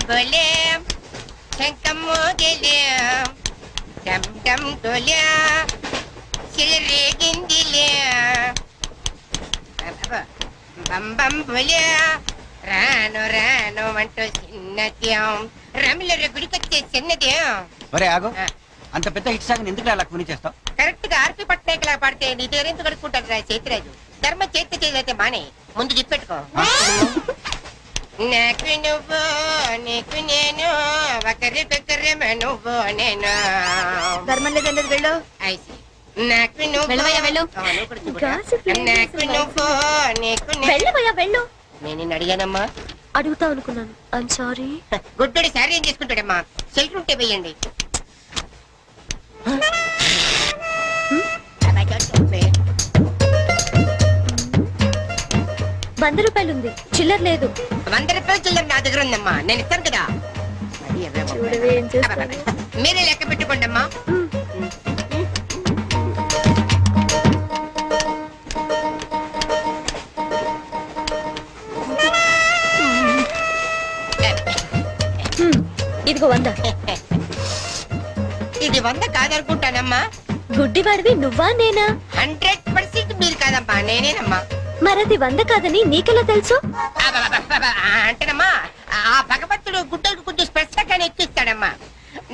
బొలే శంఖము గెలే డమ్ డమ్ డోలే సిరిగిందిలే బం బం బొలే రాను రాను అంటూ చిన్నద్యం రమిల గుడికొచ్చే చిన్నద్యం. ఒరే ఆగో, అంత పెద్ద హిట్ సాగ్ ఎందుకు అలా కొని చేస్తావు? కరెక్ట్ గా ఆర్పి పట్నాయక్ లా పాడితే నీ పేరెందుకు కడుక్కుంటాడు రా చేతిరాజు. ధర్మ చేతి చేదైతే మానే ముందు చెప్పెట్టుకో. నాకు నువ్వు నీకు నేను ఒకరికొకరు నువ్వు నేను. ధర్మం లేదండి వెళ్ళు. నాకు నువ్వు వెళ్ళు. నాకు నువ్వు నీకు వెళ్ళు. నేను నిన్ను అడిగానమ్మా. అడుగుతా అనుకున్నాను. I'm sorry. గుడ్డోడి సారీ ఏం చేసుకుంటాడమ్మా? షెల్టర్ ఉంటే వెయ్యండి. ₹100 ఉంది, చిల్లర లేదు. ₹100 చిల్లర నా దగ్గర ఉందమ్మా, నేను ఇస్తాను కదా. మీరే లెక్క పెట్టుకోండి అమ్మా. ఇదిగో 100. ఇది 100 కాదనుకుంటానమ్మా. గుడ్డివాడివి నువ్వా నేనా? 100% మీరు కాదమ్మా, నేనేనమ్మా. మరది 100 కాదని నీకెలా తెలుసు? అంటేనమ్మా, ఆ భగవంతుడు గుడ్డలకు కొంచెం స్పెషల్గానే ఎక్కిస్తాడమ్మా.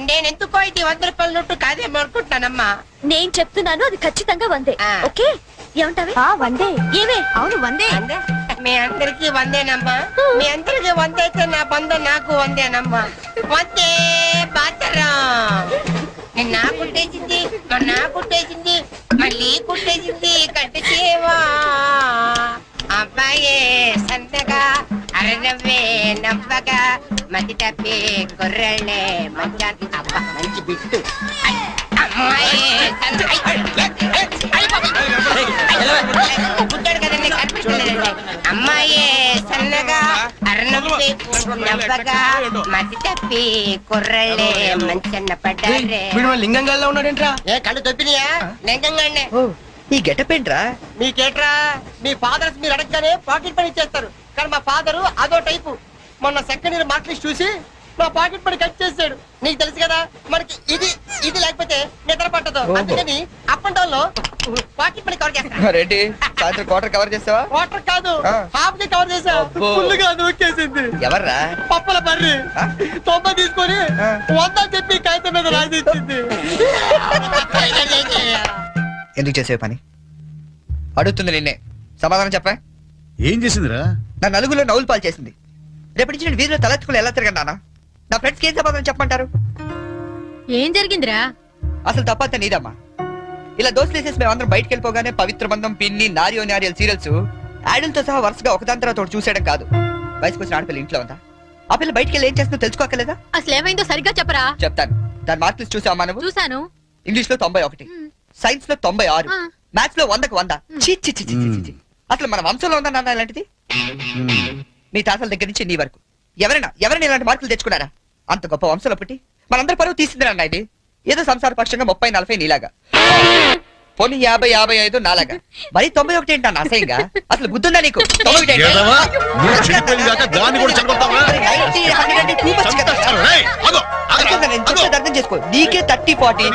నేనెందుకో ఇది ₹100 నోటు కాదేమో అనుకుంటున్నానమ్మా. నేను చెప్తున్నాను, అది ఖచ్చితంగా 100. ఓకే, ఏమంటావే? 100. ఏమే? అవును 100. మీ అందరికి 100నమ్మా. మీ అందరికి 100 అయితే నా బంధు నాకు 100నమ్మా. 100 బాతరం. నా కుట్టేసింది, నా కుట్టేసింది, మళ్ళీ కుట్టేసింది కట్టి సేవా. అబ్బాయే సంతగా అరనవ్వే నవ్వగా మతి తప్పి కుర్రళ్ళే మంచానికి. అబ్బా మంచి బిట్టు. పుట్టాడు కదండి, కనిపించలేదండి. అమ్మాయే సన్నగా అరనవ్వే నవ్వగా మతి తప్పి కుర్రళ్ళే మంచన్న పడ్డారే. లింగంగా ఉన్నాడేంట్రా? ఏ కళ్ళు తప్పినాయా? లింగంగానే. ఈ గెటప్ ఏంట్రా? మీకేట్రా, మీ ఫాదర్స్ మీరు అడగగానే పాకెట్ పని ఇచ్చేస్తారు. కానీ మా ఫాదరు అదో టైపు. మొన్న సెకండ్ ఇయర్ మార్క్ లిస్ట్ చూసి నా పాకెట్ పని కట్ చేసాడు. నీకు తెలుసు కదా, మనకి ఇది ఇది లేకపోతే నిద్ర పట్టదు. అందుకని అప్ అండ్ డౌన్ లో పాకెట్ పని కవర్ చేస్తాను. క్వార్టర్ కవర్ చేస్తావా? వాటర్ కాదు, హాఫ్ కి కవర్ చేసా. ఫుల్ గా నూకేసింది. ఎవర్రా? పప్పల బర్రి 90 తీసుకొని 100 చెప్పి కాగితం మీద రాసిచ్చింది. ఎందుకు చేసే పని? అడుగుతుంది నిన్నే, సమాధానం చెప్పా. ఏం చేసిందిరా? నా నలుగులో నవ్వులు పాలు చేసింది. రేపటి నుంచి నేను వీధిలో తలెత్తుకుని ఎలా తిరగండి? నా ఫ్రెండ్స్కి ఏం సమాధానం చెప్పమంటారు? ఏం జరిగిందిరా? అసలు తప్పంతా నీదమ్మా. ఇలా దోస్తులు వేసేసి మేమందరం బయటకు వెళ్ళిపోగానే పవిత్ర బంధం, పిన్ని, నారియో నారియల్ సీరియల్స్ యాడల్తో సహా వరుసగా ఒకదాని తర్వాత ఒకటి చూసేయడం కాదు. వయసుకు వచ్చిన ఆడపిల్ల ఇంట్లో ఉందా? ఆ పిల్ల బయటకు వెళ్ళి ఏం చేస్తుందో తెలుసుకోకలేదా? అసలు ఏమైందో సరిగ్గా చెప్పరా. చెప్తాను. దాని మార్కులు చూసావా నువ్వు? చూసాను. ఇంగ్లీష్ లో 91, సైన్స్ లో 96, మ్యాథ్స్ లో 100కు 100. అసలు మన వంశంలో ఉందా నాన్న ఇలాంటిది? నీ తాతల దగ్గర నుంచి నీ వరకు ఎవరైనా ఇలాంటి మార్కులు తెచ్చుకున్నారా? అంత గొప్ప వంశంలో పుట్టి మనందరి పరువు తీసిందిరా ఇది. ఏదో సంసార పక్షంగా 30-40 నీలాగా, పోనీ 50-55 నాలాగా, మరి 91 ఏంటన్నా అసహ్యంగా? అసలు బుద్ధుందా నీకు? 91 అర్థం చేసుకో. నీకే 30-40,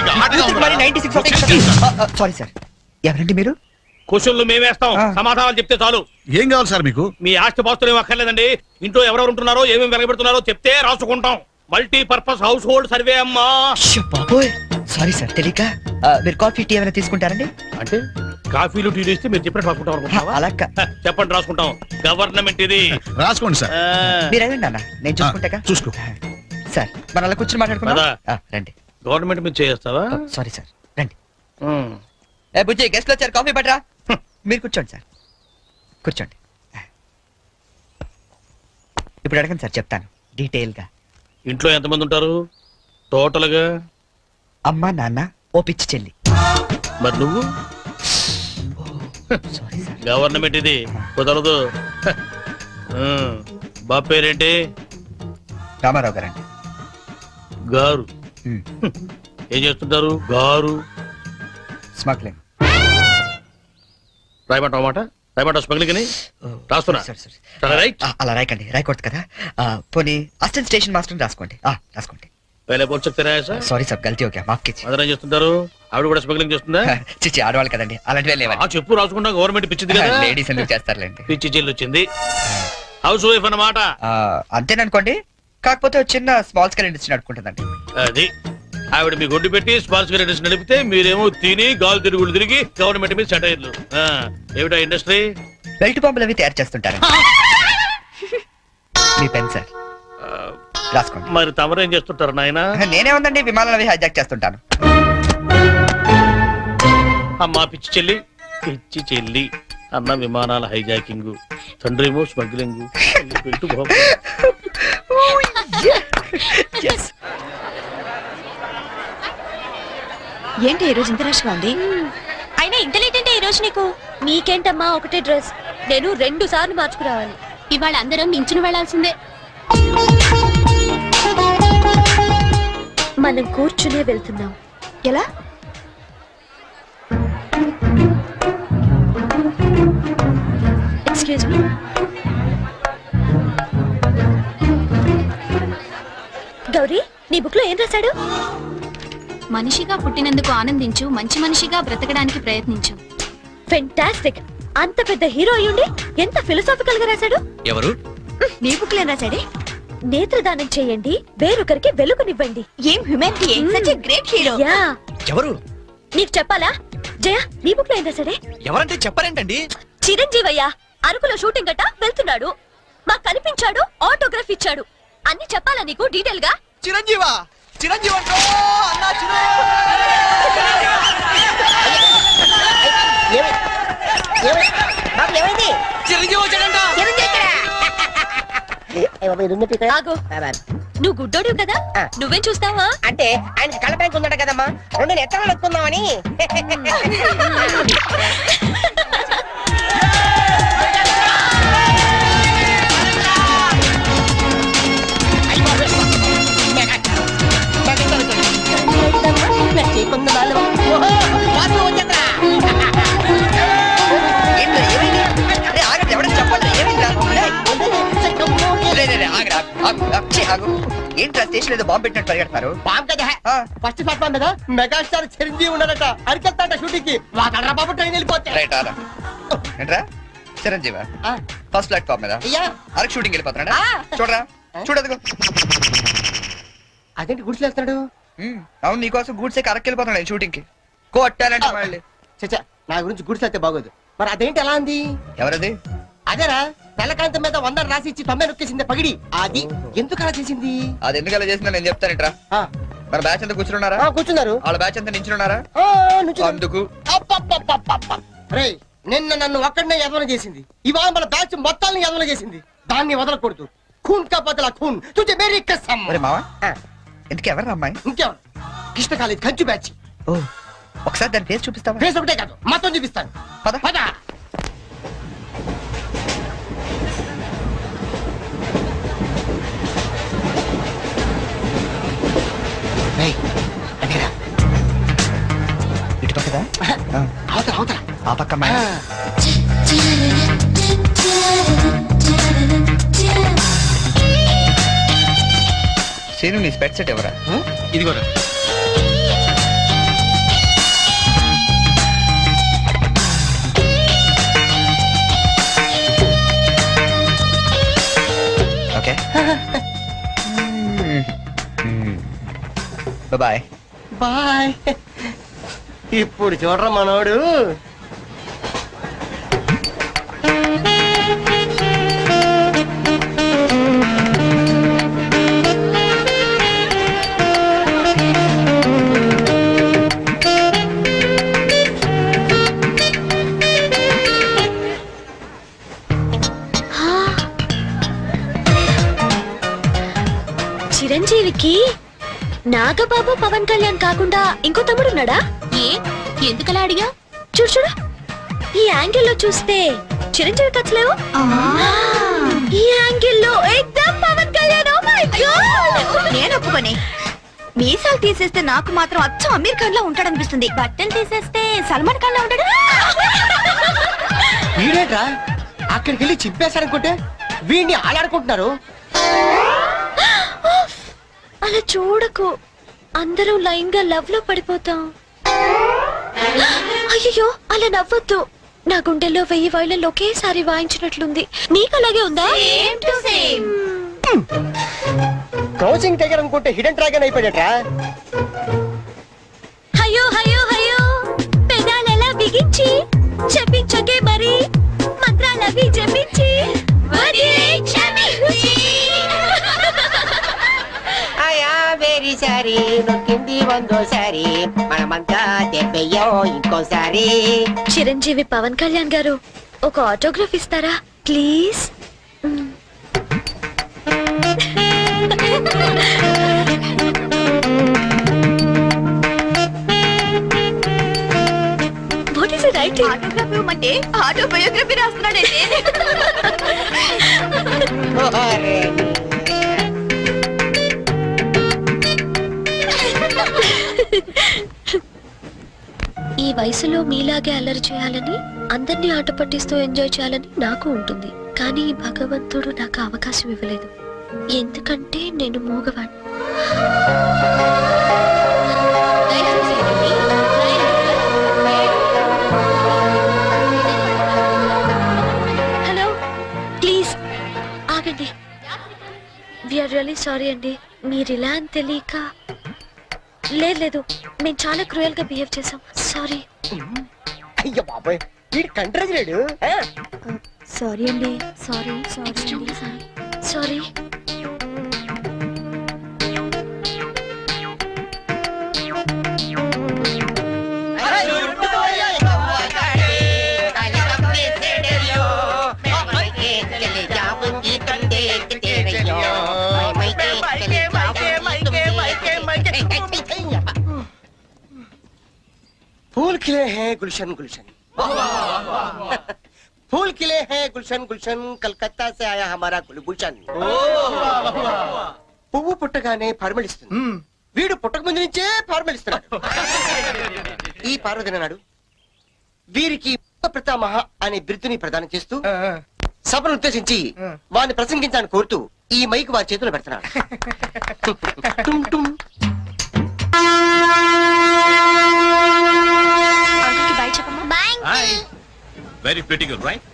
మరి 96. సారీ సార్, ఎవరండి మీరు? క్వశ్చన్లు మేమేస్తాం, సమాధానాలు చెప్తే చాలు. ఏం కావాలి సార్ మీకు? మీ ఆస్తి పాస్తులు ఏం అక్కర్లేదండి. ఇంట్లో ఎవరెవరు ఉంటున్నారో, ఏమేమి వెలగబెడుతున్నారో చెప్తే రాసుకుంటాం. మల్టీపర్పస్ హౌస్ హోల్డ్ సర్వే అమ్మా. బాబోయ్, సారీ సార్, తెలియక. మీరు కాఫీ టీ ఏమైనా తీసుకుంటారండి? అంటే కాఫీలు టీలు ఇస్తే మీరు చెప్పినట్టు రాసుకుంటాం. అలా చెప్పండి, రాసుకుంటాం. గవర్నమెంట్ ఇది. రాసుకోండి సార్. మీరు వెళ్ళండి అన్న, నేను చూసుకుంటా. చూసుకో సార్. మన అలా కూర్చొని మాట్లాడుకుంటా రండి. గవర్నమెంట్ మీద చేస్తావా? సారీ సార్, రండి. బుజ్జి, గెస్ట్లు వచ్చారు, కాఫీ పట్టరా. మీరు కూర్చోండి సార్, కూర్చోండి. ఇప్పుడు అడగండి సార్, చెప్తాను డీటెయిల్ గా. ఇంట్లో ఎంతమంది ఉంటారు టోటల్ గా? అమ్మ, నాన్న, ఓ పిచ్చి చెల్లి. మరి నువ్వు? Sorry sir. గవర్నమెంట్ ఇది, కుదరదు. బాబు పేరేంటి? రామారావు గారండి. గారు ఏం చేస్తుంటారు? గారు స్మగ్లింగ్. రాయమంటావు మాట? రాయమంటావు స్మగ్లింగ్ అని రాస్తున్నా సరే, రైట్ అలా రాయకండి, రాయకూడదు కదా. పోనీ అసిస్టెంట్ స్టేషన్ మాస్టర్ రాసుకోండి. రాసుకోండి. పहले बोल सकते रहे सर సారీ సార్, గల్తీ ఓకే, మాఫ్ కిచ్చి. మదర్ ఏం చేస్తుంటారు? ఆవిడ కూడా స్మగ్లింగ్ చేస్తుందా? చిచ్చి, ఆడవాళ్ళు కదండి, అలాంటివే లేవా? చెప్పు రాసుకుంటా, గవర్నమెంట్ పిచ్చింది కదా. లేడీస్ ఎందుకు చేస్తారులేండి. పిచ్చి చెల్లి వచ్చింది, హౌస్ వైఫ్ అన్నమాట. అంతేననుకోండి, కాకపోతే ఒక చిన్న స్మాల్ స్కేల్ ఇండస్ట్రీ నడుపుకుంటుందండి. అది ఆవిడ మీ గొడ్డు పెట్టి స్పాన్స్ ఇండస్ట్రీ నడిపితే మీరేమో తిని గాలు తిరుగుడు తిరిగి గవర్నమెంట్ మీద సెటైర్లు. ఏమిటా ఇండస్ట్రీ? బెల్ట్ బాంబులు అవి తయారు చేస్తుంటారు. మీ పెన్ సార్, రాసుకోండి. మరి తమరేం చేస్తుంటారు నాయన? నేనే ఉందండి, విమానాలు అవి హైజాక్ చేస్తుంటాను. అమ్మా పిచ్చి చెల్లి, పిచ్చి చెల్లి అన్న విమానాల హైజాకింగ్, తండ్రేమో స్మగ్లింగ్. ఏంటి ఈ రోజు ఇంత రష్ గా ఉంది? అయినా ఇంత లేట్ అంటే ఈ రోజు నీకు? మీకేంటమ్మా ఒకటే డ్రెస్, నేను 2 సార్లు మార్చుకురావాలి. ఇవాళ అందరం నించుని వెళ్లాల్సిందే. మనం కూర్చునే వెళ్తున్నాం. ఎలా? Excuse me. గౌరీ, నీ బుక్ లో ఏం రాశాడు? మనిషిగా పుట్టినందుకు ఆనందించు, మంచి మనిషిగా బ్రతకడానికి ప్రయత్నించు. ఫెంటాస్టిక్. అంత పెద్ద హీరో అయ్యుండి ఎంత ఫిలసాఫికల్ గా రాశాడు. ఎవరు? నీ బుక్ లో ఏం రాశాడే? నేత్రదానం చేయండి, వేరొకరికి వెలుగునివ్వండి. ఏం humanity, such a great hero. Yeah. ఎవరు? నీకు చెప్పాలా? జయ, నీ బుక్ లో ఏం రాశాడే? ఎవరంటే చెప్పారేంటండి? చిరంజీవయ్య అరకులో షూటింగ్ గట్ట వెళ్తున్నాడు, మాకు కనిపించాడు, ఆటోగ్రాఫ్ ఇచ్చాడు. అన్ని చెప్పాలా నీకు డీటెయిల్ గా? చిరంజీవా, చిరంజీవి అంటో అన్నా, చిరంజీవి వచ్చాడంట. ఆగు. నువ్వు గుడ్డోడు కదా, నువ్వేం చూస్తావా? అంటే ఆయన కళ్ళ బ్యాంక్ ఉందట కదమ్మా, 2 ఎత్తనాలు ఎక్కుందామని. ఏంట్రా స్టేషన్ ఏదో బాంబు పెట్టినట్టు పరిగెడతారు? బాంబు కదా, ఫస్ట్ ప్లాట్ఫామ్ మీద మెగాస్టార్ చిరంజీవి ఉన్నాడట, అరికెళ్తాట షూటింగ్ కి. వాడరా బాబు, ట్రైన్ వెళ్ళిపోతే. ఏంట్రా చిరంజీవా ఫస్ట్ ప్లాట్ఫామ్ మీద అరకు షూటింగ్ వెళ్ళిపోతున్నాడా? చూడరా, చూడదుగో. అదేంటి గుడిసెళ్తాడు? అవును, నీకోసం గూడ్సే అరకు వెళ్ళిపోతున్నాడు షూటింగ్ కి. కొట్టాలంటే మళ్ళీ. చచ్చా, నా గురించి గుడిసెళ్తే బాగోదు. మరి అదేంటి ఎలా అంది? ఎవరది? అదేరా, తెల్లకాంతం మీద 100 రాసి ఇచ్చి 90 నొక్కేసింది పగిడి. అది ఎందుకు అలా చేసింది? అది ఎందుకు అలా చేసిందో నేను చెప్తానేట్రా. మన బ్యాచ్ అంతా కూర్చున్నారా? కూర్చున్నారు. వాళ్ళ బ్యాచ్ అంతా నించున్నారా? అందుకు. రే, నిన్న నన్ను ఒక్కడనే యదవన చేసింది, ఇవాళ మన బ్యాచ్ మొత్తాన్ని యదవన చేసింది. దాన్ని వదలకూడదు. ఖూన్ కా బదలా ఖూన్, తుజే మేరీ కసమ్. ఒరే మావా, ఎందుకు ఎవరు అమ్మాయి? ఇంకెవరు? కృష్ణ కాలేజ్ కంచు బ్యాచ్. ఓ, ఒకసారి దాని ఫేస్ చూపిస్తావా? ఫేస్ ఒకటే కాదు, మొత్తం చూపిస్తాను. పద పద. ఇటు పక్కదా? అవతల అవతల ఆ పక్క అమ్మాయి. సీను, నీ స్పెట్ సెట్ ఎవరా? ఇదిగోరా. Okay, bye. బాయ్. ఇప్పుడు చూడరా మనోడు. చిరంజీవికి నాగబాబు పవన్ కళ్యాణ్ కాకుండా ఇంకో తమ్ముడున్నాడా? ఏ ఎందుకలా అడిగా? చూడు చూడు, ఈ యాంగిల్ లో చూస్తే చిరంజీవి కచ్చలేవు, ఈ యాంగిల్ లో ఎక్దమ్ Pawan Kalyan. Oh my god, నేను ఒప్పుకోనే. మీసాలు తీసేస్తే నాకు మాత్రం అచ్చం అమీర్ ఖాన్ లా ఉంటాడనిపిస్తుంది, బట్టలు తీసేస్తే సల్మాన్ ఖాన్ లా ఉంటాడు. వీడేట్రా అక్కడికి వెళ్ళి చింపేశారనుకుంటే వీడిని ఆలాడుకుంటున్నారు. అలా చూడకు, అందరూ లైన్ గా లవ్ లో పడిపోతాం. అయ్యో అలా నవ్వొద్దు, నా గుండెల్లో 1000 వైలలు ఒకేసారి వాయించినట్లుంది. నీకు అలాగే ఉందా? క్రౌచింగ్ దగ్గర అనుకుంటే హిడెన్ డ్రాగన్ అయిపోయాడట్రా. అయ్యో అయ్యో అయ్యో, పెదాలెలా బిగించి చెప్పించకే మరి, మంత్రాలవి జపించి వెరీ సారీ నొక్కింది వందోసారి, మనమంతా దెబ్బయ్యో ఇంకోసారి. చిరంజీవి పవన్ కళ్యాణ్ గారు, ఒక ఆటోగ్రాఫ్ ఇస్తారా please? What is it writing? ఆటోగ్రాఫీ అంటే ఆటోబయోగ్రఫీ రాస్తున్నాడైతే. ఈ వయసులో మీలాగే అల్లరి చేయాలని, అందరినీ ఆట పట్టిస్తూ ఎంజాయ్ చేయాలని నాకు ఉంటుంది. కానీ భగవంతుడు నాకు అవకాశం ఇవ్వలేదు, ఎందుకంటే నేను మూగవాణ్ణి. హలో ప్లీజ్ ఆగండి. వీఆర్ రియల్లీ సారీ అండి, మీరు ఇలా అని తెలియక. లేదు, మేము చాలా క్రూయల్ గా బిహేవ్ చేసాం, సారీ. అయ్యో బాబాయ్, వీడు కంట్రజలేడు. సారీ అండి, సారీ సారీ. फूल खिले हैं गुलशन गुलशन, फूल खिले हैं गुलशन गुलशन, कलकत्ता से आया हमारा गुलभूषण. పువ్వు పుట్టగానే పరిమళిస్తుంది, వీడు పుట్టక ముందు నుంచే పరిమళిస్తున్నాడు. ఈ పార్వదిన నాడు వీరికి ప్రతామహ అనే బిరుదుని ప్రదానం చేస్తూ సభను ఉద్దేశించి వారిని ప్రసంగించాలని కోరుతూ ఈ మైక్ వారి చేతిలో పెడుతున్నాడు. టుమ్ టుమ్. బాయ్ చెప్పమ్మా. Bye. Very pretty good right.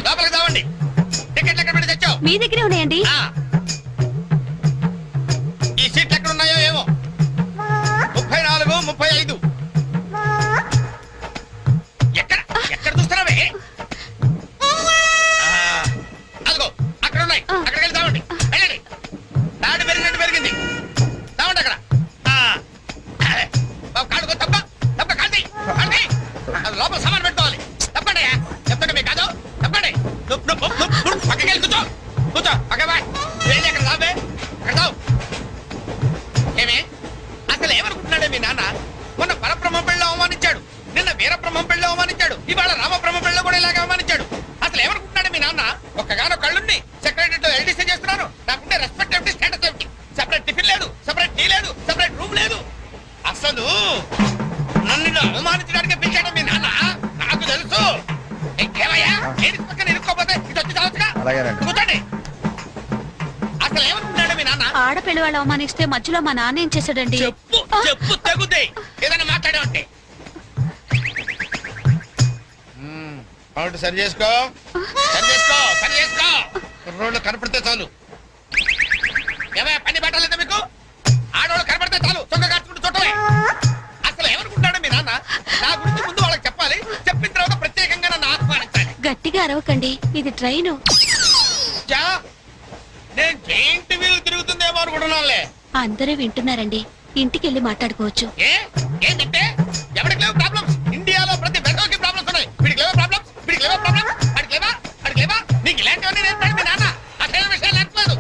లోపలికి రావండి. టికెట్లు ఎక్కడ పెట్టి తెచ్చావు? మీ దగ్గరే ఉన్నాయండి. ఈ సీట్లు ఎక్కడ ఉన్నాయో ఏమో. 34, 35. ఎక్కడ ఎక్కడ చూస్తున్నావే? అదిగో అక్కడ ఉన్నాయి, అక్కడికి వెళ్ళి తావండి. వెళ్ళండి. తాడు పెరిగినట్టు పెరిగింది, తావండి అక్కడ. కాడుకో తప్ప తప్ప కాంతి కాంతి, లోపల సామాన్ పెట్టుకోవాలి. తప్పండి, చెప్తాండి మీకు కాదు. తప్పండి. పక్కకి వెళ్ళి కూర్చో కూర్చో. పక్క బాయ్ వెళ్ళి అక్కడ తావే, అక్కడ తావు. ఏమే అసలు ఏమనుకుంటున్నాడే మీ నాన్న? మొన్న పరబ్రహ్మ పెళ్ళి అవమానించాడు, నిన్న వీరబ్రహ్మం పెళ్ళి అవమానించాడు, ఇవాళ రామబ్రహ్మ పెళ్ళి కూడా ఇలాగ అవమానించాడు. అసలు ఏమనుకుంటున్నాడు మీ నాన్న? ఒక్కగానో కళ్ళుండి సెక్రటరీతో ఎల్డీసీ చేస్తున్నాను, నాకుంటే రెస్పెక్ట్ ఏమిటి, స్టేటస్ ఏమిటి? సెపరేట్ టిఫిన్ లేదు, సెపరేట్ టీ లేదు, సెపరేట్ రూమ్ లేదు. అసలు నన్ను అవమానించడానికి పిలిచాడు మీ నాన్న, నాకు తెలుసు. ఏమయ్యా ఏది పక్కన ఇరుక్కోపోతే ఇది వచ్చి చావచ్చుగా. కూర్చోండి. అసలు ఏమనుకుంటున్నాడు మీ నాన్న? ఆడపిల్ల వాళ్ళు అవమానిస్తే మధ్యలో మా నాన్న ఏం చేశాడండి? చెప్పు చెప్పు తగ్గుతాయి, ఏదైనా మాట్లాడావంటే. సరి చేసుకో సరి చేసుకో సరి చేసుకో. రోడ్లు కనపడితే చాలు. ఏమయ్యా పని పట్టలేదా మీకు? ఆడవాళ్ళు కనపడితే చాలు చొక్క కాచుకుంటూ చూడటమే. అసలు ఏమనుకుంటాడు మీ నాన్న? నా గురించి ముందు వాళ్ళకి చెప్పాలి, చెప్పిన తర్వాత ప్రత్యేకంగా నన్ను ఆహ్వానించాలి. గట్టిగా అరవకండి, ఇది ట్రైన్. నేను జైంట్ వీల్ తిరుగుతుందేమో అనుకుంటున్నానులే. అందరూ వింటున్నారండి, ఇంటికి వెళ్ళి మాట్లాడుకోవచ్చు. ఏంటంటే ఎవరికి లేవు ప్రాబ్లమ్స్? ఇండియాలో ప్రతి వెధవకి ప్రాబ్లమ్స్ ఉన్నాయి. వీడికి లేవా ప్రాబ్లమ్స్? వీడికి లేవా ప్రాబ్లమ్స్? అడిగి లేవా అడిగి లేవా? నీకు ఇలాంటివన్నీ నేర్పాడు మీ నాన్న. అసలు విషయాలు నేర్పలేదు.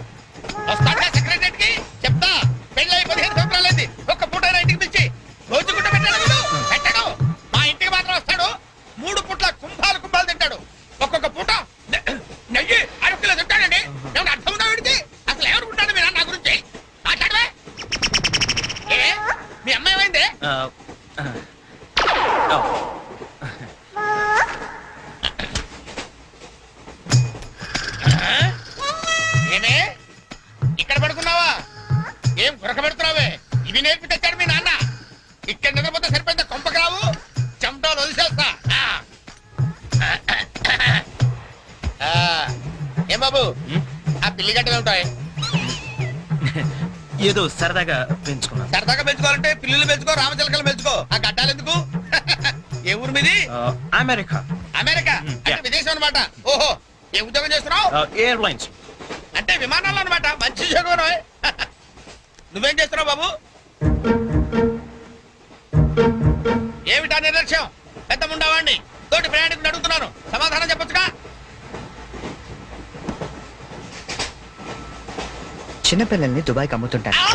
వస్తాడుగా సెక్రటరీకి చెప్తా. పెళ్ళి 15 సంవత్సరాలైంది, ఒక్క పూట ఇంటికి పిలిచి రోజుకుంటూ పెట్టాడు. పెట్టాడు. మా ఇంటికి మాత్రం వస్తాడు, 3 పూట్ల కుంభాలు కుంభాలు తింటాడు. ఒక్కొక్క పూట నెయ్యి 6 కిలో తింటాడండి. ఏమన్నా అర్థం ఉందా వీడికి? అసలు ఏమనుకుంటాడు మీ నాన్న నా గురించి? మాట్లాడవే. మీ అమ్మాయి ఉరకబెడుతున్నావే ఇవి నేర్పి తెచ్చాడు మీ నాన్న. ఇక్కడ నిద్రపోతే సరిపోయింది, కొంపకి రావు చెమటలు వదిలేస్తా. ఏం బాబు ఆ పిల్లి గడ్డలు ఉంటాయి? ఏదో సరదాగా పెంచుకున్నాను. సరదాగా పెంచుకోవాలంటే పిల్లులు పెంచుకో, రామచిలకలు పెంచుకో. ఆ గడ్డాలు ఎందుకు? ఏ ఊరు మీది? అమెరికా అమెరికా అంటే yeah. విదేశం అనమాట. ఓహో, ఏ ఉద్యోగం చేస్తున్నావు? ఎయిర్లైన్స్. అంటే విమానాలు అనమాట. మంచి ఉద్యోగం. నువ్వేం చేస్తున్నావు బాబు? ఏమిటా నిర్లక్ష్యం? పెద్ద ఉండవాడిని తోటి ప్రయాణికుని అడుగుతున్నాను, సమాధానం చెప్పొచ్చుగా. చిన్నపిల్లల్ని దుబాయ్కి అమ్ముతుంటారు. ఆ!